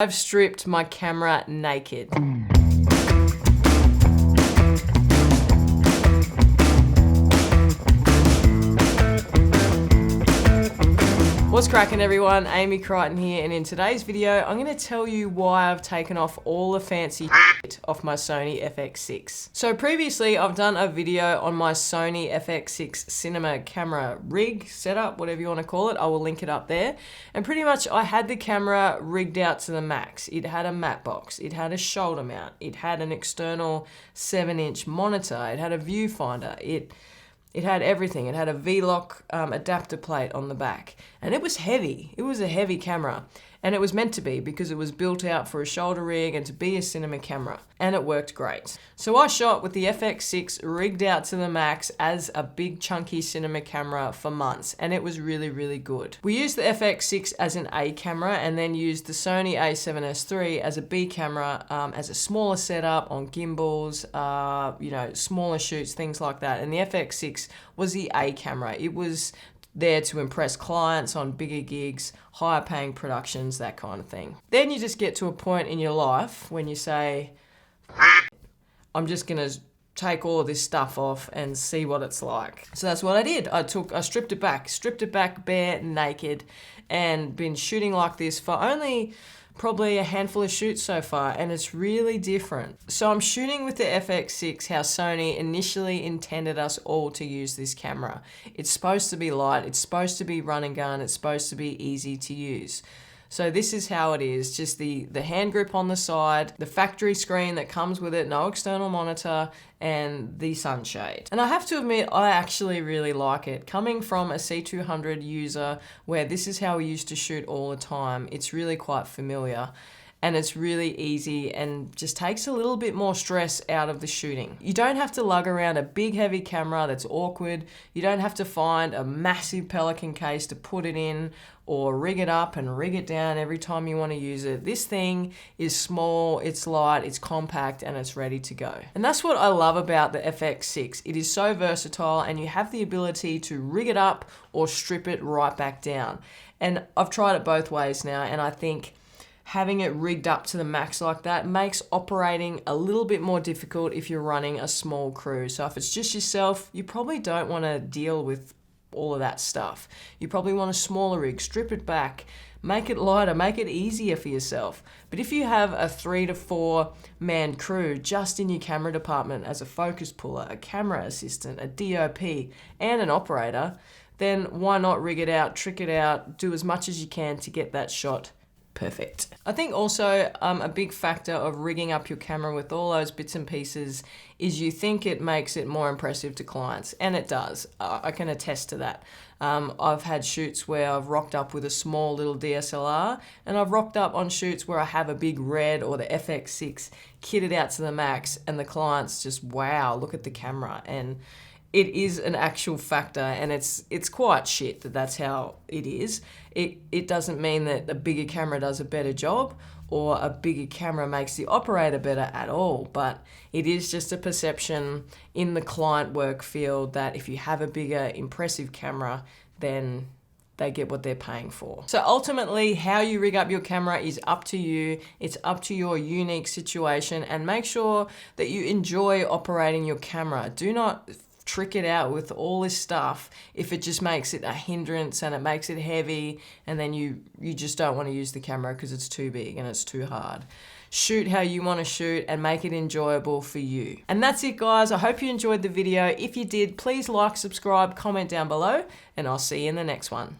I've stripped my camera naked. What's cracking, everyone? Amy Crichton here, and in today's video I'm going to tell you why I've taken off all the fancy shit off my Sony FX6. So previously I've done a video on my Sony FX6 cinema camera rig setup, whatever you want to call it. I will link it up there. And pretty much I had the camera rigged out to the max. It had a matte box, it had a shoulder mount, it had an external 7-inch monitor, it had a viewfinder, it had everything. It had a V-lock adapter plate on the back. And it was heavy. It was a heavy camera. And it was meant to be because it was built out for a shoulder rig and to be a cinema camera. And it worked great. So I shot with the FX6 rigged out to the max as a big chunky cinema camera for months. And it was really, really good. We used the FX6 as an A camera and then used the Sony a7S III as a B camera as a smaller setup on gimbals, smaller shoots, things like that. And the FX6 was the A camera. It was there to impress clients on bigger gigs, higher paying productions, that kind of thing. Then you just get to a point in your life when you say, I'm just gonna take all of this stuff off and see what it's like. So that's what I did. I stripped it back bare naked, and been shooting like this for only probably a handful of shoots so far, and it's really different. So I'm shooting with the FX6 how Sony initially intended us all to use this camera. It's supposed to be light, it's supposed to be run and gun, it's supposed to be easy to use. So this is how it is, just the hand grip on the side, the factory screen that comes with it, no external monitor, and the sunshade. And I have to admit, I actually really like it. Coming from a C200 user where this is how we used to shoot all the time, it's really quite familiar. And it's really easy and just takes a little bit more stress out of the shooting. You don't have to lug around a big heavy camera that's awkward. You don't have to find a massive Pelican case to put it in or rig it up and rig it down every time you want to use it. This thing is small, it's light, it's compact, and it's ready to go. And that's what I love about the FX6. It is so versatile and you have the ability to rig it up or strip it right back down. And I've tried it both ways now, and I think having it rigged up to the max like that makes operating a little bit more difficult if you're running a small crew. So if it's just yourself, you probably don't want to deal with all of that stuff. You probably want a smaller rig, strip it back, make it lighter, make it easier for yourself. But if you have a 3 to 4 man crew just in your camera department as a focus puller, a camera assistant, a DOP, and an operator, then why not rig it out, trick it out, do as much as you can to get that shot perfect. I think also a big factor of rigging up your camera with all those bits and pieces is you think it makes it more impressive to clients, and it does. I can attest to that. I've had shoots where I've rocked up with a small little DSLR, and I've rocked up on shoots where I have a big red or the FX6 kitted out to the max, and the clients just, wow, look at the camera. And it is an actual factor, and it's quite shit that that's how it is. It doesn't mean that a bigger camera does a better job or a bigger camera makes the operator better at all, but it is just a perception in the client work field that if you have a bigger, impressive camera, then they get what they're paying for. So ultimately, how you rig up your camera is up to you. It's up to your unique situation, and make sure that you enjoy operating your camera. Do not trick it out with all this stuff if it just makes it a hindrance and it makes it heavy, and then you just don't want to use the camera because it's too big and it's too hard. Shoot how you want to shoot and make it enjoyable for you. And that's it, guys. I hope you enjoyed the video. If you did, please like, subscribe, comment down below, and I'll see you in the next one.